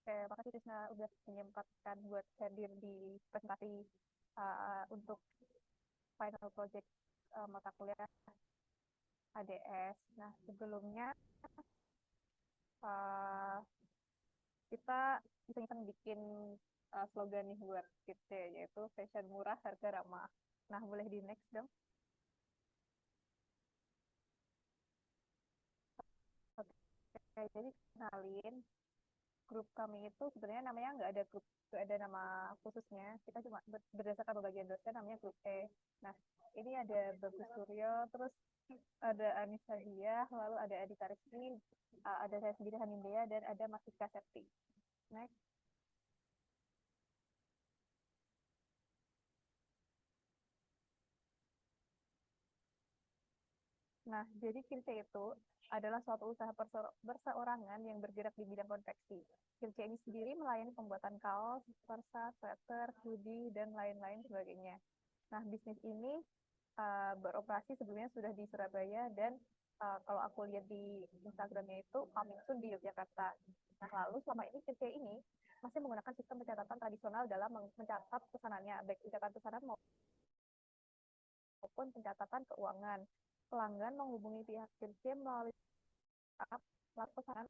Oke, makasih Tisna udah menyempatkan buat hadir di presentasi untuk final project mata kuliah ADS. Nah, sebelumnya uh, kita iseng-iseng bikin slogan nih buat kita, yaitu fashion murah, harga ramah. Nah, boleh di next dong. Oke, jadi kenalin grup kami itu sebenarnya namanya nggak ada nama khususnya. Kita cuma berdasarkan pembagian dosen namanya grup E. Nah, ini ada Bagus Suryo, terus ada Anissa Diah, lalu ada Adita Rizky, ada saya sendiri Hanindea, dan ada Mas Ika Septi. Next. Nah, jadi Kilce itu adalah suatu usaha perseorangan yang bergerak di bidang konveksi. Kilce ini sendiri melayani pembuatan kaos, persa, sweater, hoodie, dan lain-lain sebagainya. Nah, bisnis ini beroperasi sebelumnya sudah di Surabaya dan kalau aku lihat di Instagramnya itu coming soon di Yogyakarta. Nah, lalu selama ini Kilce ini masih menggunakan sistem pencatatan tradisional dalam mencatat pesanannya, baik pencatatan pesanan maupun pencatatan keuangan. Pelanggan menghubungi pihak Kirche melalui app, lalu pesanan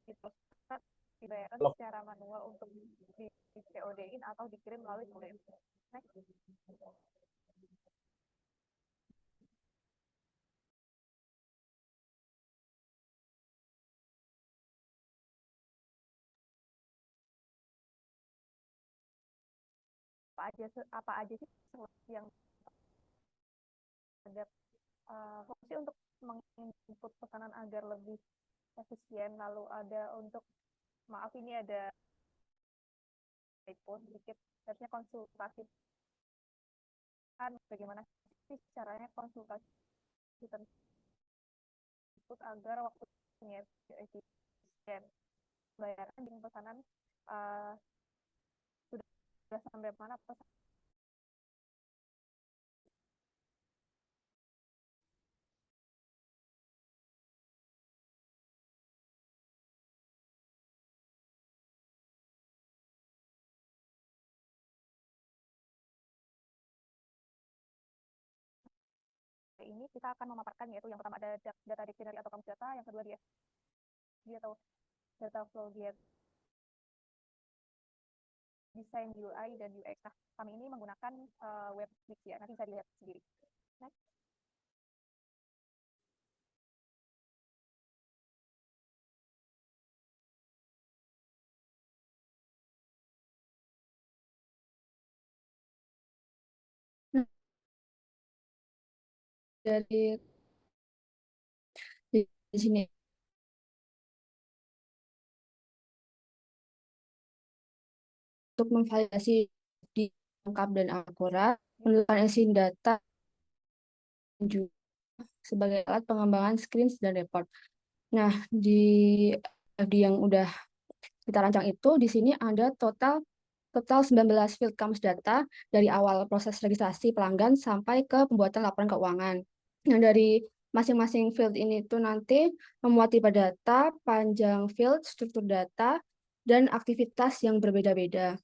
diproses dibayarkan secara manual untuk di COD-in atau dikirim melalui kurir. Next. Apa aja sih yang ada fungsi untuk menginput pesanan agar lebih efisien, lalu ada untuk maaf ini ada typo sedikit, harusnya konsultasi kan bagaimana sih caranya konsultasi tersebut agar waktunya efisien, bayaran dengan pesanan uh, sudah sampai mana pesan ini kita akan memaparkan, yaitu yang pertama ada data dictionary atau kamus data, yang kedua dia atau data flow dia desain UI dan UX. Nah, kami ini menggunakan web Wix ya, nanti bisa dilihat sendiri. Next. Dari di sini untuk memvalidasi di lengkap dan akurat, menentukan isi data juga sebagai alat pengembangan screens dan report. Nah, di yang udah kita rancang itu di sini ada total 19 field kamus data dari awal proses registrasi pelanggan sampai ke pembuatan laporan keuangan. Yang dari masing-masing field ini itu nanti memuat tipe data, panjang field, struktur data, dan aktivitas yang berbeda-beda.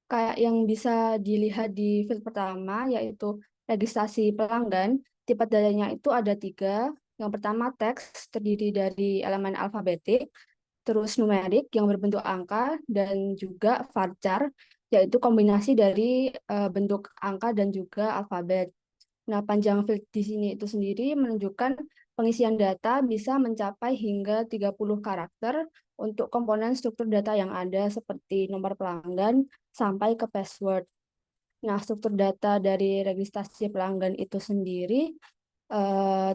Kayak yang bisa dilihat di field pertama, yaitu registrasi pelanggan, tipe datanya itu ada 3. Yang pertama teks, terdiri dari elemen alfabetik, terus numerik yang berbentuk angka, dan juga varchar, yaitu kombinasi dari bentuk angka dan juga alfabet. Nah, panjang field di sini itu sendiri menunjukkan pengisian data bisa mencapai hingga 30 karakter untuk komponen struktur data yang ada seperti nomor pelanggan sampai ke password. Nah, struktur data dari registrasi pelanggan itu sendiri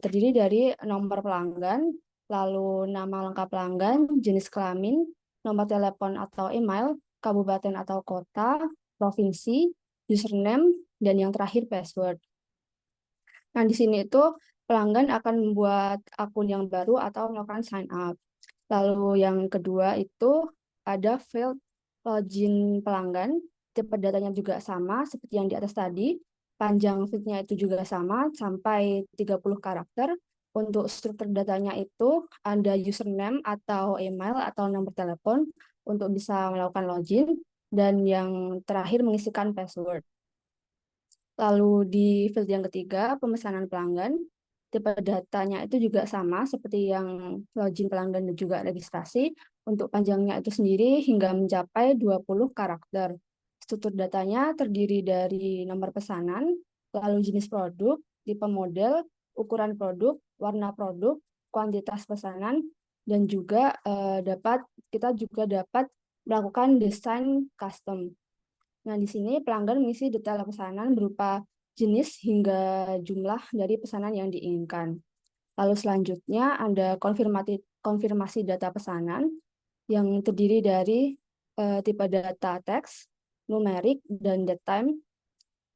terdiri dari nomor pelanggan, lalu nama lengkap pelanggan, jenis kelamin, nomor telepon atau email, kabupaten atau kota, provinsi, username, dan yang terakhir password. Nah, di sini itu pelanggan akan membuat akun yang baru atau melakukan sign up. Lalu yang kedua itu ada field login pelanggan, tipe datanya juga sama seperti yang di atas tadi, panjang fieldnya itu juga sama sampai 30 karakter, Untuk struktur datanya itu ada username atau email atau nomor telepon untuk bisa melakukan login, dan yang terakhir mengisikan password. Lalu di field yang ketiga, pemesanan pelanggan, tipe datanya itu juga sama seperti yang login pelanggan dan juga registrasi. Untuk panjangnya itu sendiri hingga mencapai 20 karakter. Struktur datanya terdiri dari nomor pesanan, lalu jenis produk, tipe model, ukuran produk, warna produk, kuantitas pesanan, dan juga kita juga dapat melakukan desain custom. Nah, di sini pelanggan mengisi detail pesanan berupa jenis hingga jumlah dari pesanan yang diinginkan. Lalu selanjutnya ada konfirmasi data pesanan yang terdiri dari tipe data teks, numerik, dan datetime.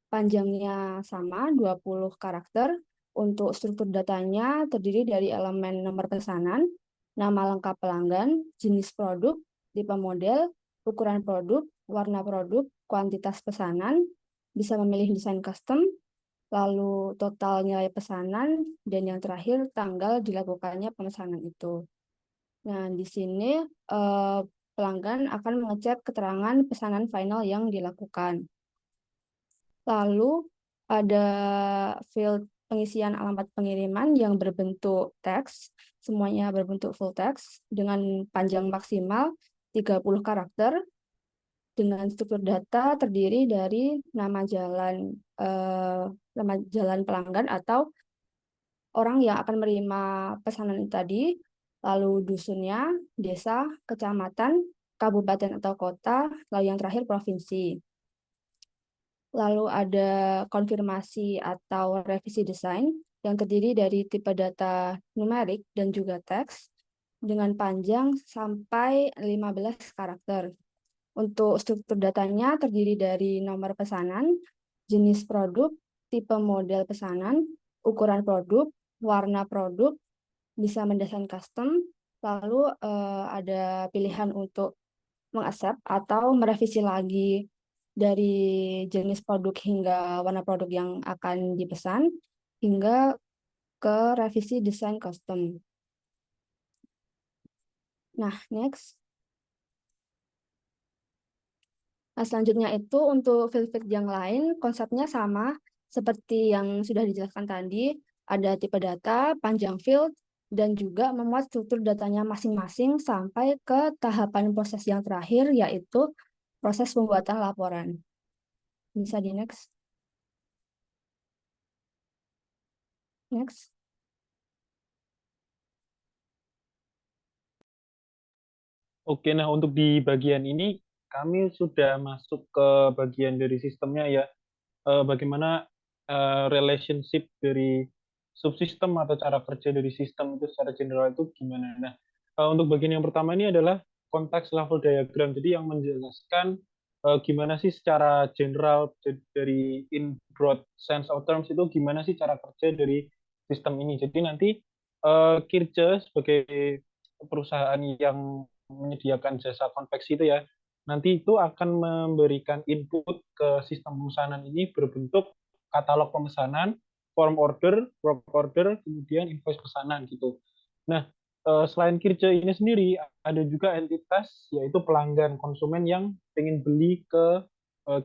Panjangnya sama, 20 karakter. Untuk struktur datanya terdiri dari elemen nomor pesanan, nama lengkap pelanggan, jenis produk, tipe model, ukuran produk, warna produk, kuantitas pesanan, bisa memilih desain custom, lalu total nilai pesanan, dan yang terakhir tanggal dilakukannya pemesanan itu. Nah, di sini pelanggan akan mengecek keterangan pesanan final yang dilakukan. Lalu ada field pengisian alamat pengiriman yang berbentuk teks, semuanya berbentuk full text dengan panjang maksimal 30 karakter, dengan struktur data terdiri dari nama jalan pelanggan atau orang yang akan menerima pesanan tadi, lalu dusunnya, desa, kecamatan, kabupaten atau kota, lalu yang terakhir provinsi. Lalu ada konfirmasi atau revisi desain yang terdiri dari tipe data numerik dan juga teks dengan panjang sampai 15 karakter. Untuk struktur datanya terdiri dari nomor pesanan, jenis produk, tipe model pesanan, ukuran produk, warna produk, bisa mendesain custom, lalu ada pilihan untuk mengaccept atau merevisi lagi dari jenis produk hingga warna produk yang akan dipesan, hingga ke revisi desain custom. Nah, next. Nah, selanjutnya itu untuk field-field yang lain, konsepnya sama seperti yang sudah dijelaskan tadi, ada tipe data, panjang field, dan juga memuat struktur datanya masing-masing sampai ke tahapan proses yang terakhir, yaitu proses pembuatan laporan. Bisa di next. Next. Oke, nah untuk di bagian ini kami sudah masuk ke bagian dari sistemnya ya. Bagaimana relationship dari subsistem atau cara kerja dari sistem itu secara general itu gimana. Nah, untuk bagian yang pertama ini adalah konteks level diagram. Jadi yang menjelaskan gimana sih secara general dari in broad sense of terms itu gimana sih cara kerja dari sistem ini. Jadi nanti Kirja sebagai perusahaan yang menyediakan jasa konveksi itu ya, nanti itu akan memberikan input ke sistem pemesanan ini berbentuk katalog pemesanan, form order, work order, kemudian invoice pesanan gitu. Nah, selain Kirja ini sendiri, ada juga entitas yaitu pelanggan konsumen yang ingin beli ke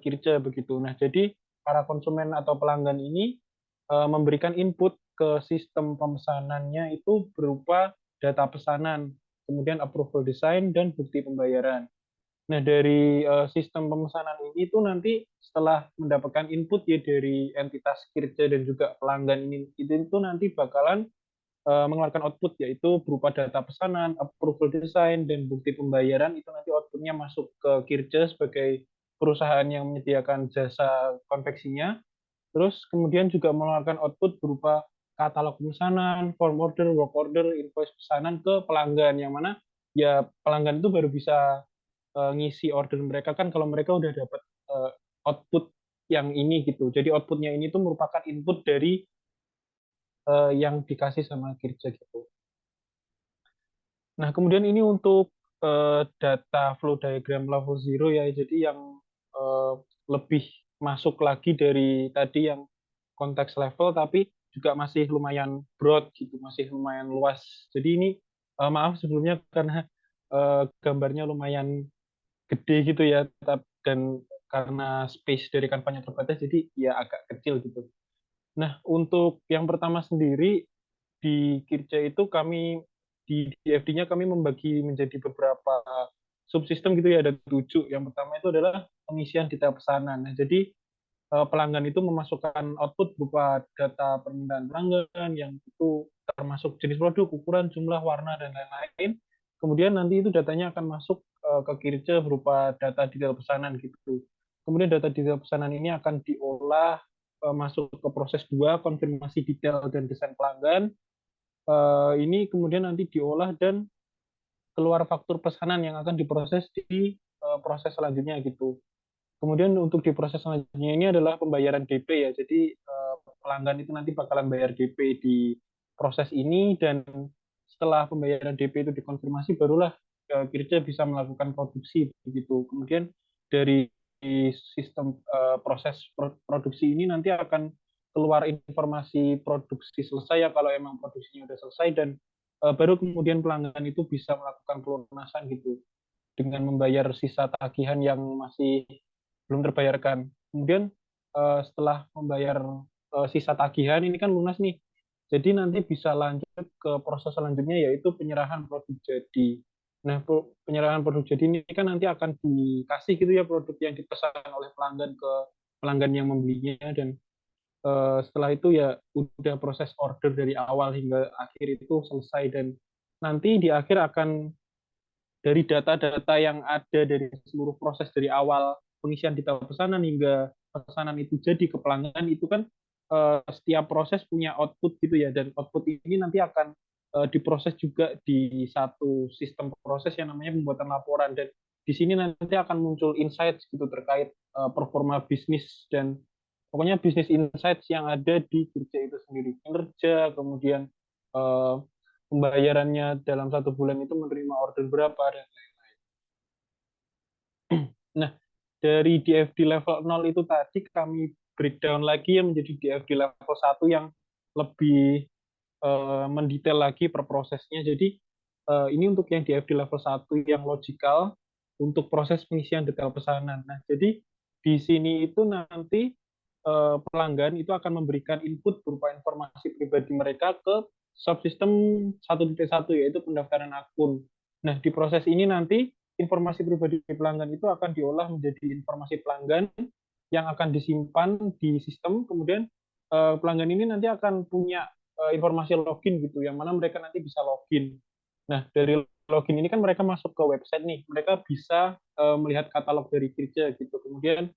Kirja begitu. Nah, jadi para konsumen atau pelanggan ini memberikan input ke sistem pemesanannya itu berupa data pesanan, kemudian approval design, dan bukti pembayaran. Nah, dari sistem pemesanan ini itu nanti setelah mendapatkan input ya dari entitas Kirja dan juga pelanggan ini, itu nanti bakalan mengeluarkan output yaitu berupa data pesanan, approval design, dan bukti pembayaran. Itu nanti outputnya masuk ke Kirja sebagai perusahaan yang menyediakan jasa konveksinya. Terus kemudian juga mengeluarkan output berupa katalog pemesanan, form order, work order, invoice pesanan ke pelanggan, yang mana ya pelanggan itu baru bisa ngisi order mereka kan kalau mereka udah dapat output yang ini gitu. Jadi outputnya ini tuh merupakan input dari yang dikasih sama Kirja gitu. Nah, kemudian ini untuk data flow diagram level zero ya, jadi yang lebih masuk lagi dari tadi yang konteks level, tapi juga masih lumayan broad gitu, masih lumayan luas. Jadi ini maaf sebelumnya karena gambarnya lumayan gede gitu ya, dan karena space dari kanvanya terbatas, jadi ya agak kecil gitu. Nah, untuk yang pertama sendiri di Kirja itu kami di DFD-nya kami membagi menjadi beberapa subsistem gitu ya, ada 7. Yang pertama itu adalah pengisian detail pesanan. Nah, jadi pelanggan itu memasukkan output berupa data permintaan pelanggan yang itu termasuk jenis produk, ukuran, jumlah, warna, dan lain-lain. Kemudian nanti itu datanya akan masuk ke Kirja berupa data detail pesanan gitu. Kemudian data detail pesanan ini akan diolah masuk ke proses 2, konfirmasi detail dan desain pelanggan. Ini kemudian nanti diolah dan keluar faktur pesanan yang akan diproses di proses selanjutnya gitu. Kemudian untuk di proses selanjutnya ini adalah pembayaran DP ya. Jadi pelanggan itu nanti bakalan bayar DP di proses ini, dan setelah pembayaran DP itu dikonfirmasi barulah Kirja bisa melakukan produksi begitu. Kemudian dari sistem proses produksi ini nanti akan keluar informasi produksi selesai ya kalau emang produksinya sudah selesai, dan baru kemudian pelanggan itu bisa melakukan pelunasan gitu dengan membayar sisa tagihan yang masih belum terbayarkan. Kemudian setelah membayar sisa tagihan ini kan lunas nih. Jadi nanti bisa lanjut ke proses selanjutnya yaitu penyerahan produk jadi. Nah, penyerahan produk jadi ini kan nanti akan dikasih gitu ya produk yang dipesan oleh pelanggan ke pelanggan yang membelinya, dan setelah itu ya udah proses order dari awal hingga akhir itu selesai, dan nanti di akhir akan dari data-data yang ada dari seluruh proses dari awal pengisian detail pesanan hingga pesanan itu jadi ke pelanggan itu kan setiap proses punya output gitu ya, dan output ini nanti akan diproses juga di satu sistem proses yang namanya pembuatan laporan, dan di sini nanti akan muncul insights gitu terkait performa bisnis dan pokoknya bisnis insights yang ada di Kirja itu sendiri, kinerja, kemudian eh, pembayarannya dalam 1 bulan itu menerima order berapa, dan lain-lain. Nah, dari DFD level 0 itu tadi kami breakdown lagi ya menjadi DFD level 1 yang lebih mendetail lagi per prosesnya. Jadi ini untuk yang DFD level 1 yang logical untuk proses pengisian detail pesanan. Nah, jadi di sini itu nanti pelanggan itu akan memberikan input berupa informasi pribadi mereka ke subsistem 1.1 yaitu pendaftaran akun. Nah, di proses ini nanti informasi pribadi pelanggan itu akan diolah menjadi informasi pelanggan yang akan disimpan di sistem. Kemudian pelanggan ini nanti akan punya informasi login gitu, yang mana mereka nanti bisa login. Nah, dari login ini kan mereka masuk ke website nih, mereka bisa melihat katalog dari Kirja gitu. Kemudian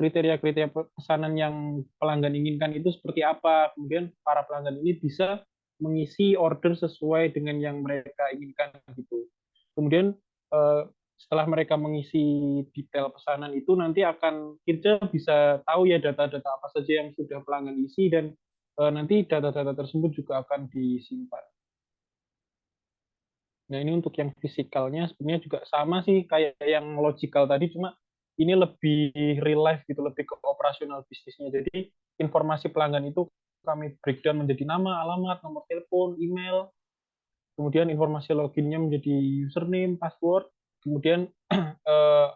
kriteria-kriteria pesanan yang pelanggan inginkan itu seperti apa. Kemudian para pelanggan ini bisa mengisi order sesuai dengan yang mereka inginkan gitu. Kemudian setelah mereka mengisi detail pesanan itu nanti akan Kirja bisa tahu ya data-data apa saja yang sudah pelanggan isi, dan nanti data-data tersebut juga akan disimpan. Nah, ini untuk yang fisikalnya sebenarnya juga sama sih kayak yang logical tadi, cuma ini lebih real life gitu, lebih ke operasional bisnisnya. Jadi informasi pelanggan itu kami breakdown menjadi nama, alamat, nomor telepon, email, kemudian informasi loginnya menjadi username, password, kemudian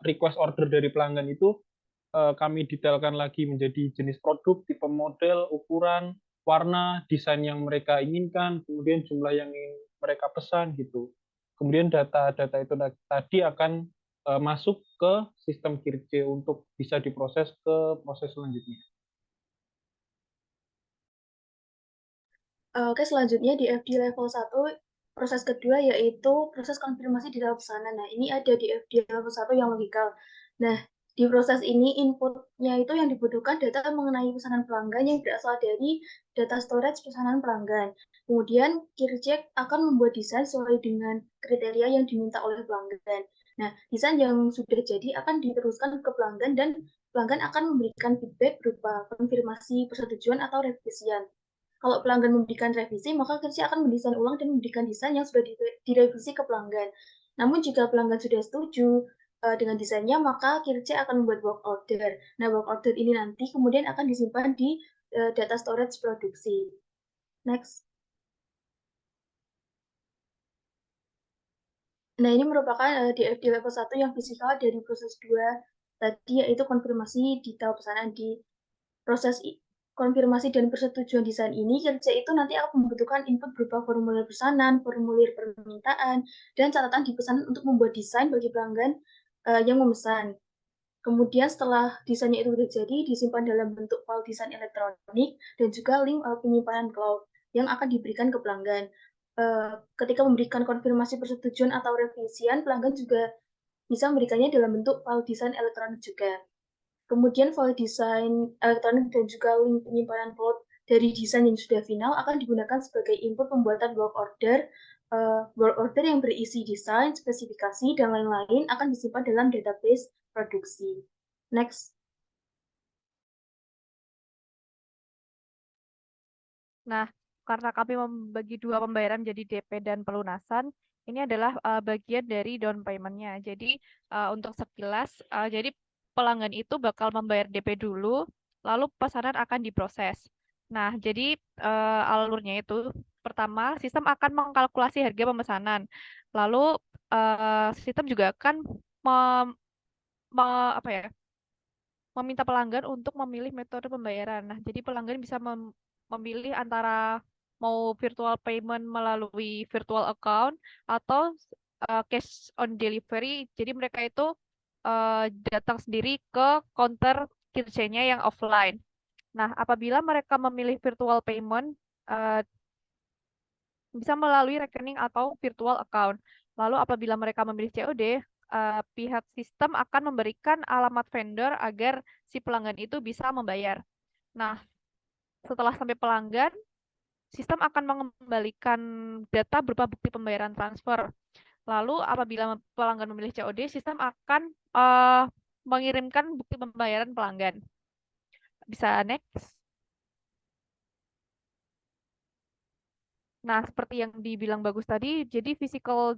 request order dari pelanggan itu kami detailkan lagi menjadi jenis produk, tipe model, ukuran, warna, desain yang mereka inginkan, kemudian jumlah yang ingin mereka pesan gitu. Kemudian data-data itu tadi akan masuk ke sistem Kirje untuk bisa diproses ke proses selanjutnya. Oke, selanjutnya di FD level 1, proses kedua yaitu proses konfirmasi detail pesanan. Nah, ini ada di FD level 1 yang logikal. Nah, di proses ini inputnya itu yang dibutuhkan data mengenai pesanan pelanggan yang berasal dari data storage pesanan pelanggan. Kemudian, Kirjek akan membuat desain sesuai dengan kriteria yang diminta oleh pelanggan. Nah, desain yang sudah jadi akan diteruskan ke pelanggan dan pelanggan akan memberikan feedback berupa konfirmasi persetujuan atau revisian. Kalau pelanggan memberikan revisi, maka Kirja akan mendesain ulang dan memberikan desain yang sudah direvisi ke pelanggan. Namun jika pelanggan sudah setuju dengan desainnya, maka Kirja akan membuat work order. Nah, work order ini nanti kemudian akan disimpan di data storage produksi. Next. Nah, ini merupakan DFD level 1 yang fisikal dari proses 2 tadi, yaitu konfirmasi detail pesanan. Di proses konfirmasi dan persetujuan desain ini, kerja itu nanti akan membutuhkan input berupa formulir pesanan, formulir permintaan, dan catatan di pesanan untuk membuat desain bagi pelanggan yang memesan. Kemudian setelah desainnya itu sudah jadi, disimpan dalam bentuk file desain elektronik dan juga link penyimpanan cloud yang akan diberikan ke pelanggan. Ketika memberikan konfirmasi persetujuan atau revisian, pelanggan juga bisa memberikannya dalam bentuk file desain elektronik juga. Kemudian file desain elektronik dan juga link penyimpanan cloud dari desain yang sudah final akan digunakan sebagai input pembuatan work order. Work order yang berisi desain, spesifikasi, dan lain-lain akan disimpan dalam database produksi. Next. Nah, karena kami membagi dua pembayaran menjadi DP dan pelunasan, ini adalah bagian dari down payment-nya. Jadi untuk sekilas, jadi pelanggan itu bakal membayar DP dulu, lalu pesanan akan diproses. Nah, jadi alurnya itu pertama sistem akan mengkalkulasi harga pemesanan, lalu sistem juga akan apa ya, meminta pelanggan untuk memilih metode pembayaran. Nah, jadi pelanggan bisa memilih antara mau virtual payment melalui virtual account atau cash on delivery. Jadi mereka itu datang sendiri ke counter kircenya yang offline. Nah, apabila mereka memilih virtual payment, bisa melalui rekening atau virtual account. Lalu apabila mereka memilih COD, pihak sistem akan memberikan alamat vendor agar si pelanggan itu bisa membayar. Nah, setelah sampai pelanggan, sistem akan mengembalikan data berupa bukti pembayaran transfer. Lalu apabila pelanggan memilih COD, sistem akan mengirimkan bukti pembayaran pelanggan. Bisa next. Nah, seperti yang dibilang bagus tadi, jadi physical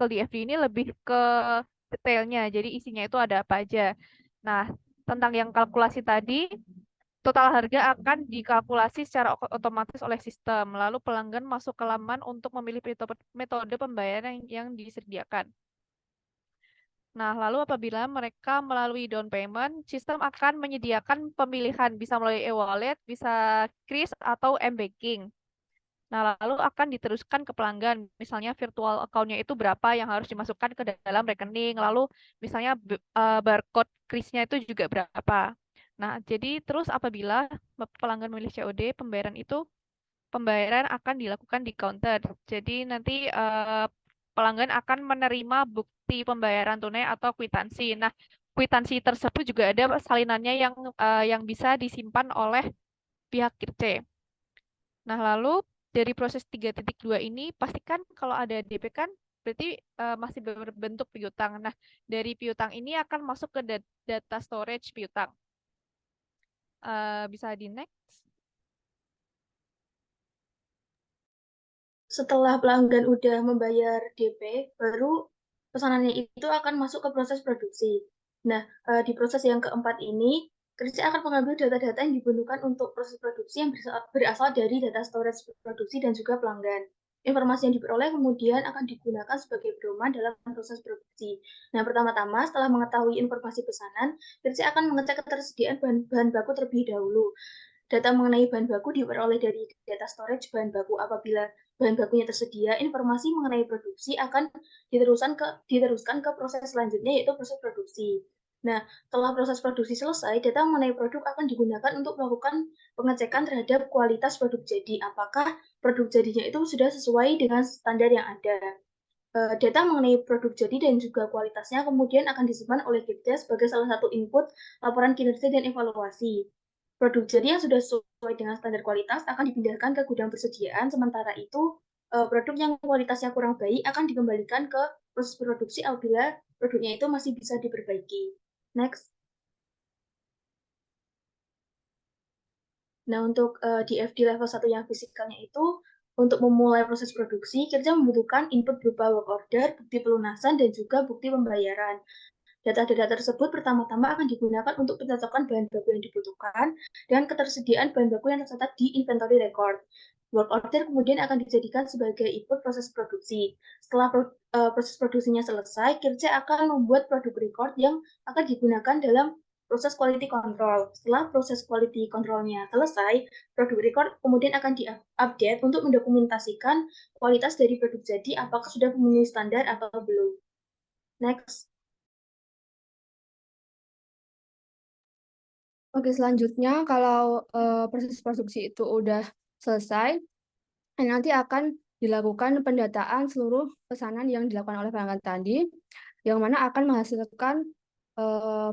DFD ini lebih ke detailnya. Jadi isinya itu ada apa aja. Nah, tentang yang kalkulasi tadi, total harga akan dikalkulasi secara otomatis oleh sistem. Lalu pelanggan masuk ke laman untuk memilih metode pembayaran yang disediakan. Nah, lalu apabila mereka melalui down payment, sistem akan menyediakan pemilihan bisa melalui e-wallet, bisa Kris atau m-banking. Nah, lalu akan diteruskan ke pelanggan. Misalnya virtual account-nya itu berapa yang harus dimasukkan ke dalam rekening. Lalu misalnya barcode Kris-nya itu juga berapa. Nah, jadi terus apabila pelanggan memilih COD, pembayaran akan dilakukan di counter. Jadi nanti pelanggan akan menerima bukti pembayaran tunai atau kwitansi. Nah, kwitansi tersebut juga ada salinannya yang bisa disimpan oleh pihak Kirce. Nah, lalu dari proses 3.2 ini, pastikan kalau ada DP kan berarti masih berbentuk piutang. Nah, dari piutang ini akan masuk ke data storage piutang. Bisa di next. Setelah pelanggan udah membayar DP, baru pesanannya itu akan masuk ke proses produksi. Nah, di proses yang keempat ini, kerja akan mengambil data-data yang dibutuhkan untuk proses produksi yang berasal dari data storage produksi dan juga pelanggan. Informasi yang diperoleh kemudian akan digunakan sebagai pedoman dalam proses produksi. Nah, pertama-tama setelah mengetahui informasi pesanan, kerja akan mengecek ketersediaan bahan baku terlebih dahulu. Data mengenai bahan baku diperoleh dari data storage bahan baku. Apabila bahan bakunya tersedia, informasi mengenai produksi akan diteruskan ke proses selanjutnya, yaitu proses produksi. Nah, setelah proses produksi selesai, data mengenai produk akan digunakan untuk melakukan pengecekan terhadap kualitas produk jadi. Apakah produk jadinya itu sudah sesuai dengan standar yang ada. Data mengenai produk jadi dan juga kualitasnya kemudian akan disimpan oleh Kirja sebagai salah satu input laporan kinerja dan evaluasi. Produk jadi yang sudah sesuai dengan standar kualitas akan dipindahkan ke gudang persediaan, sementara itu produk yang kualitasnya kurang baik akan dikembalikan ke proses produksi apabila produknya itu masih bisa diperbaiki. Next. Nah, untuk di FD level 1 yang fisikalnya itu, untuk memulai proses produksi, kerja membutuhkan input berupa work order, bukti pelunasan, dan juga bukti pembayaran. Data-data tersebut pertama-tama akan digunakan untuk pencocokan bahan baku yang dibutuhkan dan ketersediaan bahan baku yang tercatat di inventory record. Work order kemudian akan dijadikan sebagai input proses produksi. Setelah proses produksinya selesai, Kirce akan membuat produk record yang akan digunakan dalam proses quality control. Setelah proses quality control-nya selesai, produk record kemudian akan diupdate untuk mendokumentasikan kualitas dari produk jadi apakah sudah memenuhi standar atau belum. Next. Oke, selanjutnya kalau proses produksi itu udah selesai, nanti akan dilakukan pendataan seluruh pesanan yang dilakukan oleh pelanggan tadi, yang mana akan menghasilkan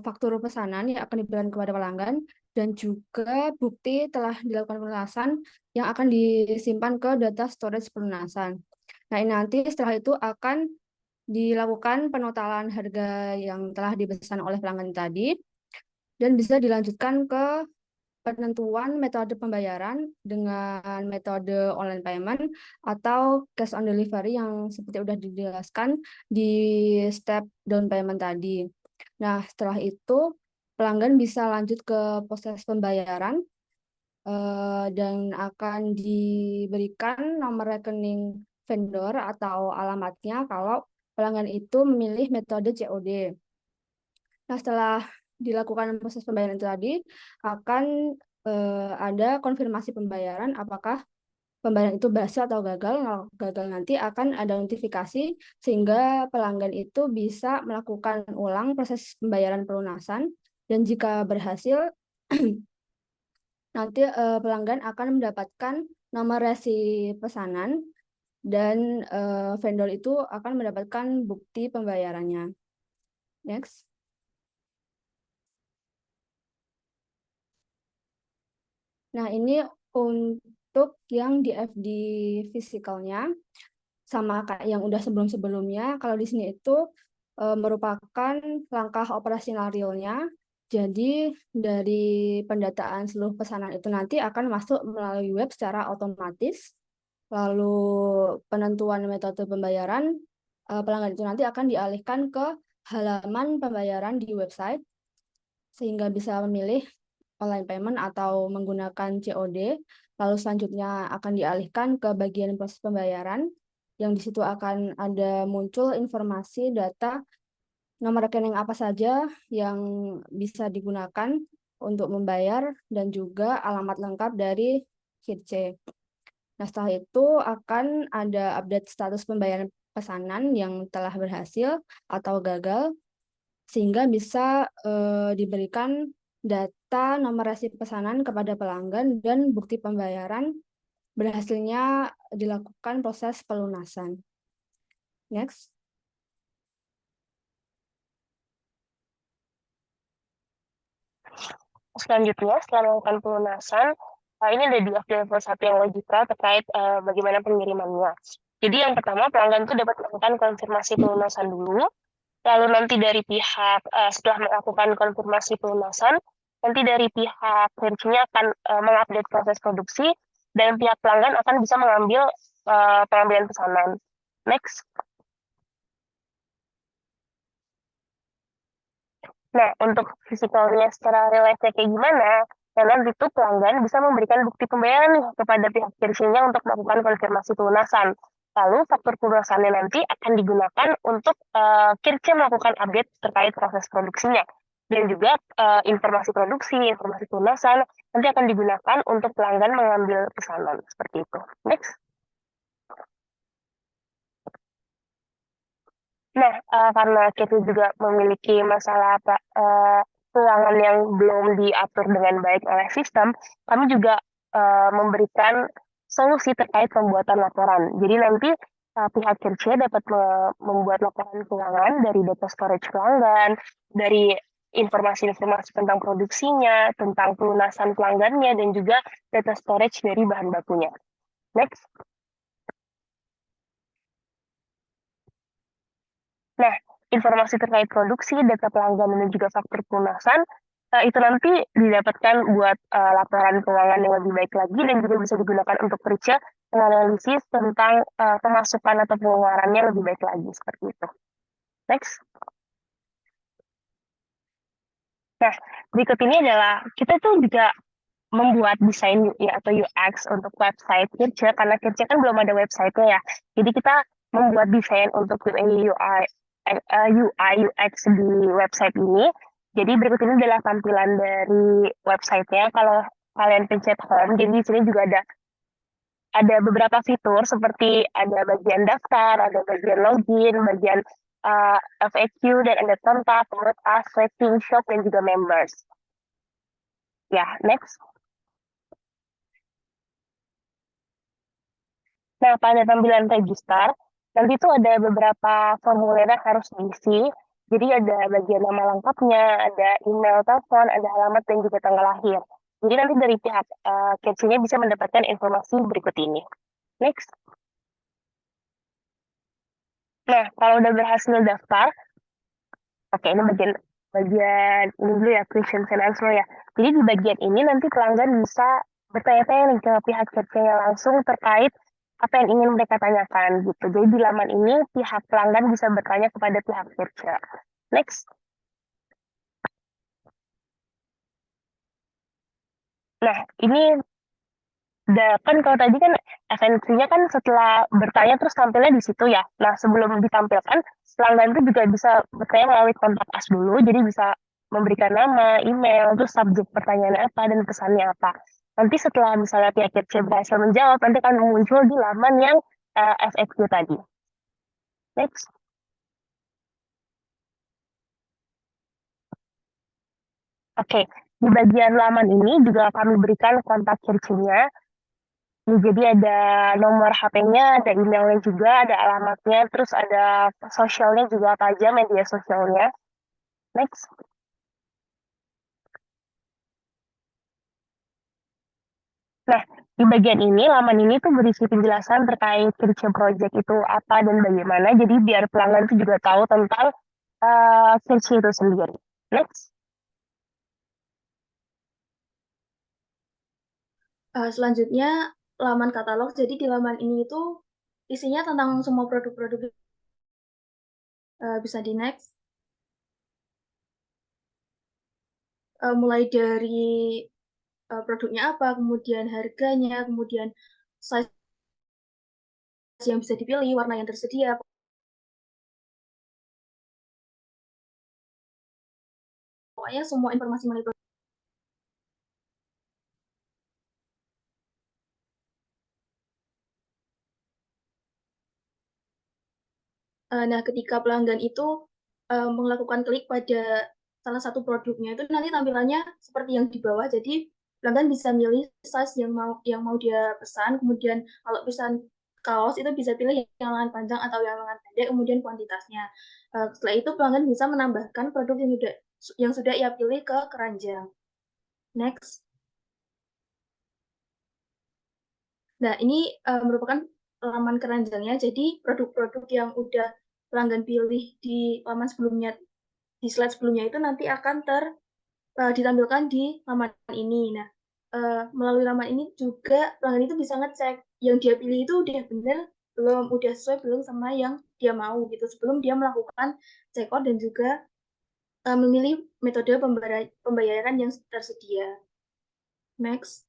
faktur pesanan yang akan diberikan kepada pelanggan, dan juga bukti telah dilakukan pelunasan yang akan disimpan ke data storage pelunasan. Nah, ini nanti setelah itu akan dilakukan penotalan harga yang telah dipesan oleh pelanggan tadi, dan bisa dilanjutkan ke penentuan metode pembayaran dengan metode online payment atau cash on delivery yang seperti sudah dijelaskan di step down payment tadi. Nah, setelah itu pelanggan bisa lanjut ke proses pembayaran dan akan diberikan nomor rekening vendor atau alamatnya kalau pelanggan itu memilih metode COD. Nah, setelah dilakukan proses pembayaran itu tadi, akan ada konfirmasi pembayaran apakah pembayaran itu berhasil atau gagal. Kalau gagal nanti akan ada notifikasi sehingga pelanggan itu bisa melakukan ulang proses pembayaran pelunasan, dan jika berhasil nanti pelanggan akan mendapatkan nomor resi pesanan dan vendor itu akan mendapatkan bukti pembayarannya. Next. Nah, ini untuk yang di FD fisikalnya, sama kayak yang udah sebelum-sebelumnya. Kalau di sini itu merupakan langkah operasional realnya. Jadi dari pendataan seluruh pesanan itu nanti akan masuk melalui web secara otomatis. Lalu penentuan metode pembayaran pelanggan itu nanti akan dialihkan ke halaman pembayaran di website, sehingga bisa memilih online payment atau menggunakan COD. Lalu selanjutnya akan dialihkan ke bagian proses pembayaran, yang di situ akan ada muncul informasi data nomor rekening apa saja yang bisa digunakan untuk membayar dan juga alamat lengkap dari Kirce. Nah, setelah itu akan ada update status pembayaran pesanan yang telah berhasil atau gagal, sehingga bisa diberikan data nomor resi pesanan kepada pelanggan dan bukti pembayaran berhasilnya dilakukan proses pelunasan. Next. Selanjutnya, setelah melakukan pelunasan, ini ada di level 1 yang logika terkait bagaimana pengirimannya. Jadi yang pertama, pelanggan itu dapat melakukan konfirmasi pelunasan dulu, lalu nanti dari pihak, setelah melakukan konfirmasi pelunasan, nanti dari pihak Kirce-nya akan mengupdate proses produksi, dan pihak pelanggan akan bisa mengambil pengambilan pesanan. Next. Nah, untuk fisikalnya secara real-nya kayak gimana? Nah, nanti itu pelanggan bisa memberikan bukti pembayaran nih kepada pihak Kirce-nya untuk melakukan konfirmasi pelunasan. Lalu, faktur pelunasannya nanti akan digunakan untuk Kirce melakukan update terkait proses produksinya. Dan juga informasi produksi, informasi pelunasan, nanti akan digunakan untuk pelanggan mengambil pesanan. Seperti itu. Next. Nah, karena kita juga memiliki masalah keuangan yang belum diatur dengan baik oleh sistem, kami juga memberikan solusi terkait pembuatan laporan. Jadi nanti pihak Kirce dapat membuat laporan keuangan dari data storage pelanggan, dari informasi-informasi tentang produksinya, tentang pelunasan pelanggannya, dan juga data storage dari bahan bakunya. Next. Nah, informasi terkait produksi, data pelanggan, dan juga faktur pelunasan, itu nanti didapatkan buat laporan keuangan yang lebih baik lagi, dan juga bisa digunakan untuk kerja menganalisis tentang pemasukan atau pengeluarannya lebih baik lagi, seperti itu. Next. Nah, berikut ini adalah kita tuh juga membuat desain UI atau UX untuk website Kirche, karena Kirche kan belum ada website-nya ya. Jadi kita membuat desain untuk UI UX di website ini. Jadi berikut ini adalah tampilan dari website-nya. Kalau kalian pencet home, jadi di sini juga ada beberapa fitur seperti ada bagian daftar, ada bagian login, bagian FAQ, dan ada kontak, about us, tracking, shop, dan juga members. Ya, next. Nah, pada tampilan register, nanti itu ada beberapa formulir yang harus diisi. Jadi ada bagian nama lengkapnya, ada email, telepon, ada alamat, dan juga tanggal lahir. Jadi nanti dari pihak Catch-nya bisa mendapatkan informasi berikut ini. Next. Nah, kalau udah berhasil daftar, oke, ini bagian ini dulu ya, questions and answer ya. Jadi di bagian ini nanti pelanggan bisa bertanya-tanya nih ke pihak Catch-nya langsung terkait apa yang ingin mereka tanyakan gitu. Jadi di laman ini pihak pelanggan bisa bertanya kepada pihak Catch. Next. Nah, ini kan kalau tadi kan esensinya kan setelah bertanya terus tampilnya di situ ya. Nah, sebelum ditampilkan, pelanggan itu juga bisa bertanya melalui kontak us dulu, jadi bisa memberikan nama, email, terus subjek pertanyaannya apa, dan pesannya apa. Nanti setelah misalnya pihak CC berhasil menjawab, nanti akan muncul di laman yang FAQ tadi. Next. Oke, di bagian laman ini juga kami berikan kontak CC-nya. Jadi ada nomor HP-nya, ada emailnya juga, ada alamatnya, terus ada sosialnya juga apa aja, media sosialnya. Next. Nah, di bagian ini, laman ini tuh berisi penjelasan terkait Kirche Project itu apa dan bagaimana, jadi biar pelanggan itu juga tahu tentang Kirche itu sendiri. Next. Selanjutnya, laman katalog. Jadi di laman ini itu isinya tentang semua produk-produk. Bisa di next. Mulai dari produknya apa, kemudian harganya, kemudian size yang bisa dipilih, warna yang tersedia. Pokoknya semua informasi mengenai produk. Nah, ketika pelanggan itu melakukan klik pada salah satu produknya, itu nanti tampilannya seperti yang di bawah. Jadi pelanggan bisa milih size yang mau dia pesan. Kemudian kalau pesan kaos itu bisa pilih yang lengan panjang atau yang lengan pendek, kemudian kuantitasnya. Setelah itu pelanggan bisa menambahkan produk yang sudah ia pilih ke keranjang. Next. Nah, ini merupakan laman keranjangnya. Jadi produk-produk yang udah pelanggan pilih di laman sebelumnya, di slide sebelumnya itu nanti akan ditampilkan di laman ini. Nah, melalui laman ini juga pelanggan itu bisa ngecek yang dia pilih itu udah bener belum, udah sesuai belum sama yang dia mau gitu sebelum dia melakukan checkout dan juga memilih metode pembayaran yang tersedia. Next.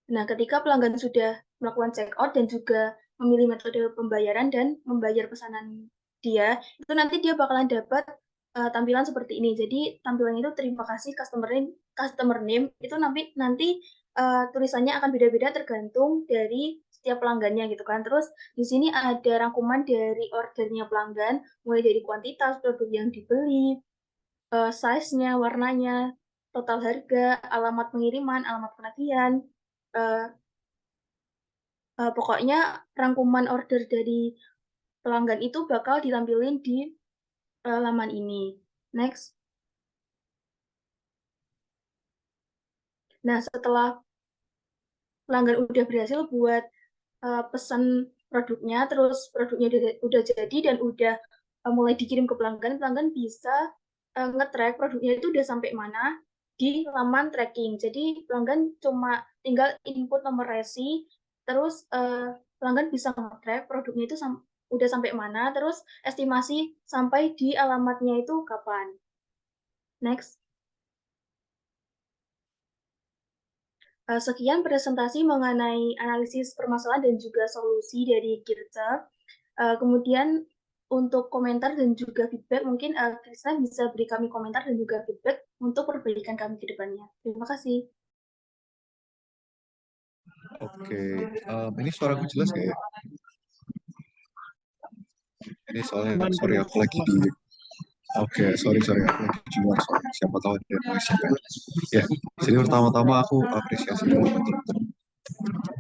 Nah, ketika pelanggan sudah melakukan checkout dan juga memilih metode pembayaran dan membayar pesanan dia, itu nanti dia bakalan dapat tampilan seperti ini. Jadi tampilan itu terima kasih customer name itu nanti tulisannya akan beda-beda tergantung dari setiap pelanggannya gitu kan. Terus di sini ada rangkuman dari ordernya pelanggan, mulai dari kuantitas produk yang dibeli, size-nya, warnanya, total harga, alamat pengiriman, alamat penagihan, pokoknya rangkuman order dari pelanggan itu bakal ditampilin di laman ini. Next. Nah, setelah pelanggan udah berhasil buat pesan produknya, terus produknya udah jadi dan udah mulai dikirim ke pelanggan, pelanggan bisa nge-track produknya itu udah sampai mana di laman tracking. Jadi pelanggan cuma tinggal input nomor resi, terus pelanggan bisa nge-track produknya itu udah sampai mana, terus estimasi sampai di alamatnya itu kapan. Next. Sekian presentasi mengenai analisis permasalahan dan juga solusi dari Kirca. Kemudian untuk komentar dan juga feedback, mungkin Krisna bisa beri kami komentar dan juga feedback untuk perbaikan kami ke depannya. Terima kasih. Oke, ini suaraku jelas nggak ya? Ini soalnya, Aman, sorry Mas. aku lagi di, oke, sorry aku lagi di luar soalnya. Siapa tahu ada noise kan. Ya, jadi pertama-tama aku apresiasi dulu untuk teman-teman.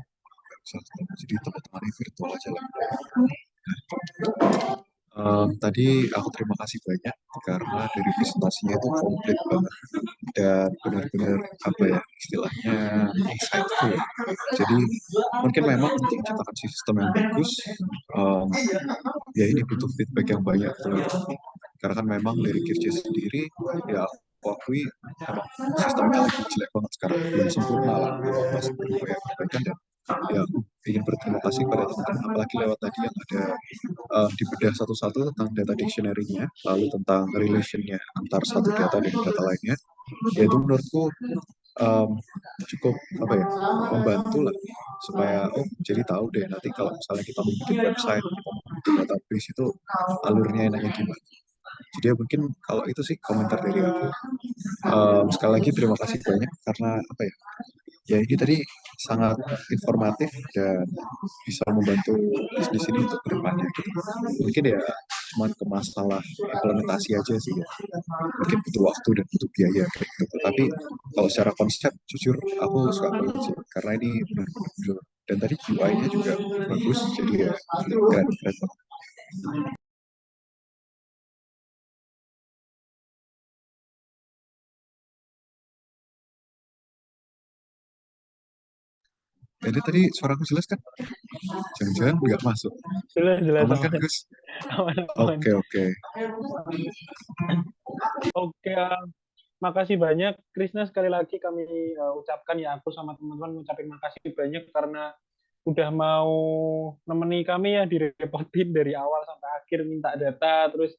Jadi teman-teman ini virtual aja lah. Tadi aku terima kasih banyak karena dari presentasinya itu komplit banget dan benar-benar apa ya istilahnya insightful. Jadi mungkin memang untuk menciptakan sistem yang bagus, ya ini butuh feedback yang banyak teman-teman. Karena kan memang dari Kirja sendiri ya aku akui emang sistemnya lagi jelek banget sekarang, belum sempurna lah, masih perlu banyak perbaikan dan ya aku ingin berterima kasih pada teman-teman apalagi lewat tadi yang ada dibedah satu-satu tentang data dictionary-nya, lalu tentang relation-nya antar satu data dan data lainnya, yaitu menurutku cukup apa ya membantu lah supaya jadi tahu deh nanti kalau misalnya kita bikin website, kita bikin database itu alurnya enaknya gimana. Jadi ya mungkin kalau itu sih komentar dari aku. Sekali lagi terima kasih banyak karena apa ya? Ya ini tadi sangat informatif dan bisa membantu bisnis ini untuk kedepannya. Gitu. Mungkin ya cuman ke masalah implementasi aja sih ya. Mungkin butuh waktu dan butuh biaya kayak gitu. Tapi kalau secara konsep jujur aku suka banget sih karena ini benar-benar dan tadi UI-nya juga bagus jadi ya keren banget. Jadi tadi suaraku jelas kan? Jangan-jangan nggak masuk. Jelas, Aman kan, Gus? aman. Oke. Oke, makasih banyak Krisna, sekali lagi kami ucapkan ya, aku sama teman-teman ngucapin makasih banyak karena udah mau nemeni kami ya, direpotin dari awal sampai akhir minta data terus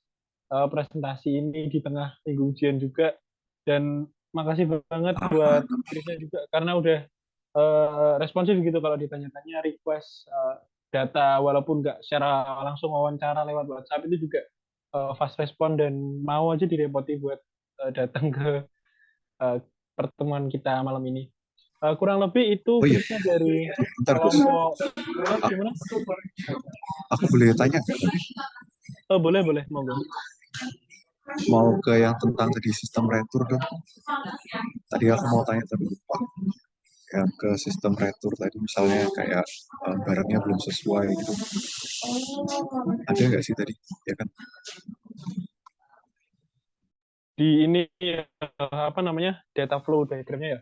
presentasi ini di tengah minggu ujian juga, dan makasih banget buat Krisna juga karena udah responsif gitu kalau ditanya-tanya request data walaupun nggak secara langsung wawancara lewat WhatsApp itu juga fast respon dan mau aja direpoti buat datang ke uh, pertemuan kita malam ini. Kurang lebih itu Oh iya, Krisna dari bentar Gus. kelompok. Gimana? Aku boleh tanya nggak tadi? Oh, boleh, monggo. Mau ke yang tentang tadi sistem retur dong. Tadi aku mau tanya tapi lupa. Yang ke sistem retur tadi misalnya kayak barangnya belum sesuai gitu. Ada nggak sih tadi? Ya kan? Di ini apa namanya data flow diagramnya ya?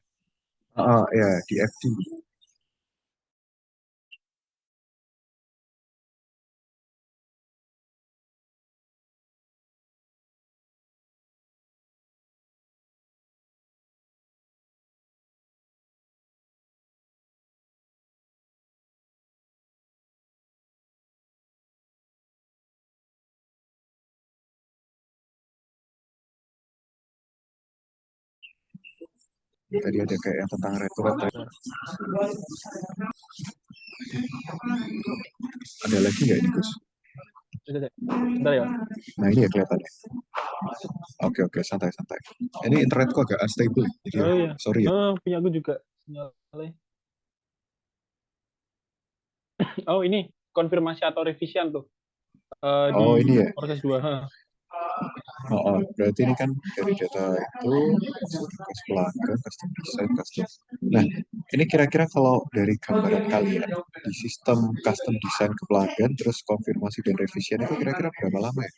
Ya di FD. Tadi ada kayak yang tentang retur tadi. Ada lagi nggak ini Gus? Bentar ya. Nah ini ya kelihatannya. Oke, santai. Ini internetku agak unstable, jadi Oh iya. sorry ya. Punya aku juga sinyalnya. Oh ini konfirmasi atau revisian tuh di ini ya. proses 2. Berarti ini kan dari data itu ke pelanggan, custom design, custom. Nah, ini kira-kira kalau dari gambaran kalian di sistem custom design ke pelanggan, terus konfirmasi dan revisian itu kira-kira berapa lama ya?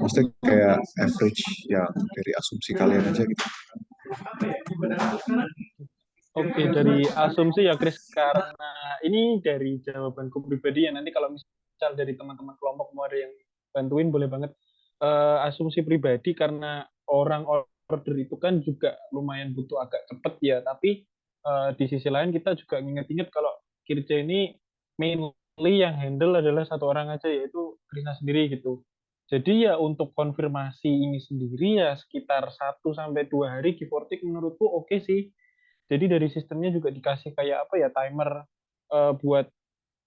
Maksudnya kayak average ya dari asumsi kalian aja gitu. Oke, dari asumsi ya Chris, karena ini dari jawabanku pribadi ya, nanti kalau misal dari teman-teman kelompok mau ada yang bantuin boleh banget. Asumsi pribadi karena orang order itu kan juga lumayan butuh agak cepet ya, tapi di sisi lain kita juga inget-inget kalau Kirja ini mainline yang handle adalah satu orang aja, yaitu Krisna sendiri gitu. Jadi ya untuk konfirmasi ini sendiri ya sekitar 1 sampai 2 hari give or take menurutku oke sih. Jadi dari sistemnya juga dikasih kayak apa ya, timer buat,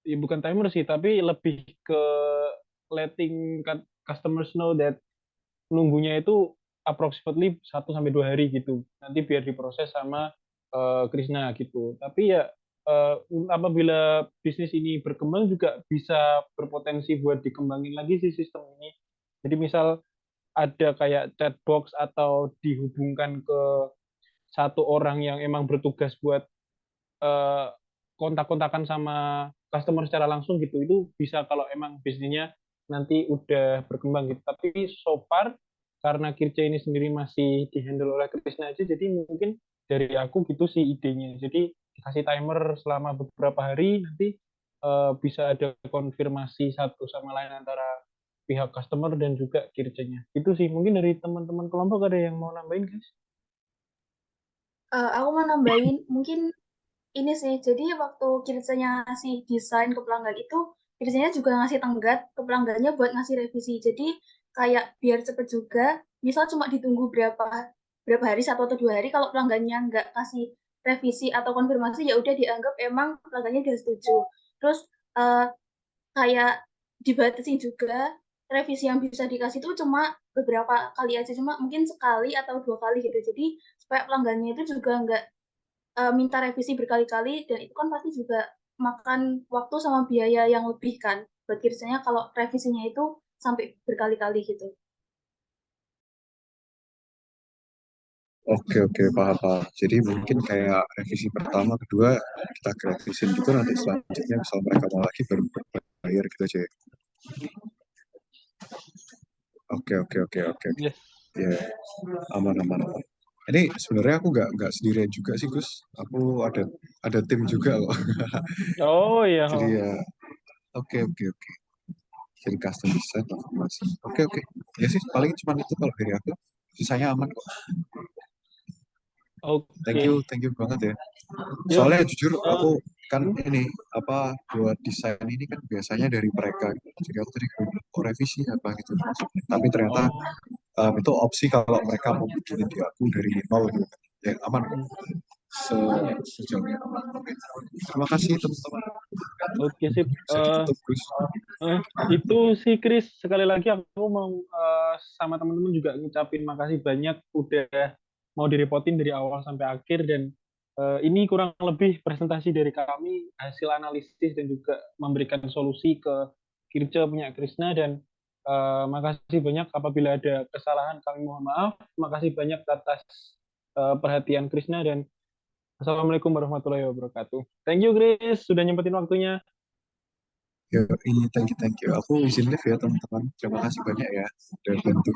ya bukan timer sih, tapi lebih ke letting customers know that nunggunya itu approximately 1 sampai 2 hari gitu. Nanti biar diproses sama Krisna gitu. Tapi ya apabila bisnis ini berkembang juga bisa berpotensi buat dikembangin lagi sih sistem ini. Jadi misal ada kayak chatbox atau dihubungkan ke satu orang yang emang bertugas buat eh, kontak-kontakan sama customer secara langsung gitu, itu bisa kalau emang bisnisnya nanti udah berkembang gitu. Tapi so far karena Kirja ini sendiri masih dihandle oleh Krisna aja, jadi mungkin dari aku gitu sih idenya. Jadi dikasih timer selama beberapa hari, nanti bisa ada konfirmasi satu sama lain antara pihak customer dan juga Kirjanya. Itu sih mungkin dari teman-teman kelompok ada yang mau nambahin guys? Aku mau nambahin mungkin ini sih. Jadi waktu Kirstanya ngasih desain ke pelanggan itu, Kirstanya juga ngasih tenggat ke pelanggannya buat ngasih revisi. Jadi kayak biar cepet juga, misal cuma ditunggu berapa berapa hari, 1 atau 2 hari, kalau pelanggannya nggak kasih revisi atau konfirmasi ya udah dianggap emang pelanggannya udah setuju. Terus eh, kayak dibatasin juga revisi yang bisa dikasih itu cuma beberapa kali aja, cuma mungkin sekali atau 2 kali gitu. Jadi supaya pelanggannya itu juga nggak minta revisi berkali-kali, dan itu kan pasti juga makan waktu sama biaya yang lebih kan buat Kirstanya kalau revisinya itu sampai berkali-kali gitu. Oke, oke, paham, paham. Jadi mungkin kayak revisi pertama, kedua, kita gratisin gitu, nanti selanjutnya misal mereka mau lagi baru berbayar gitu aja ya. Oke, oke, oke, oke. Yes. Ya, aman, aman, aman. Ini sebenarnya aku nggak sendirian juga sih, Gus. Aku ada tim juga loh. Oh iya. Jadi ya, oke, oke, oke. Jadi custom design, informasi. Oke, oke. Ya sih, paling cuma itu kalau dari aku. Sisanya aman kok. Oke. Thank you banget ya. Yuk. Soalnya jujur aku kan ini apa buat desain ini kan biasanya dari mereka. Jadi aku tadi bilang, oh revisi apa gitu. Tapi ternyata Oh. itu opsi kalau mereka mau bikin di aku dari nol gitu. Ya aman. Sejauh ini aman. Terima kasih teman-teman. Oke sip. Bisa ditutup Gus. Itu sih Chris, sekali lagi aku mau sama teman-teman juga ngucapin makasih banyak udah mau direpotin dari awal sampai akhir, dan ini kurang lebih presentasi dari kami, hasil analisis dan juga memberikan solusi ke Kirja punya Krisna, dan makasih banyak apabila ada kesalahan kami mohon maaf. Makasih banyak atas perhatian Krisna, dan Assalamualaikum warahmatullahi wabarakatuh. Thank you Chris sudah nyempetin waktunya. Ya, ini thank you. Aku izin live ya teman-teman. Terima kasih banyak ya udah bantu.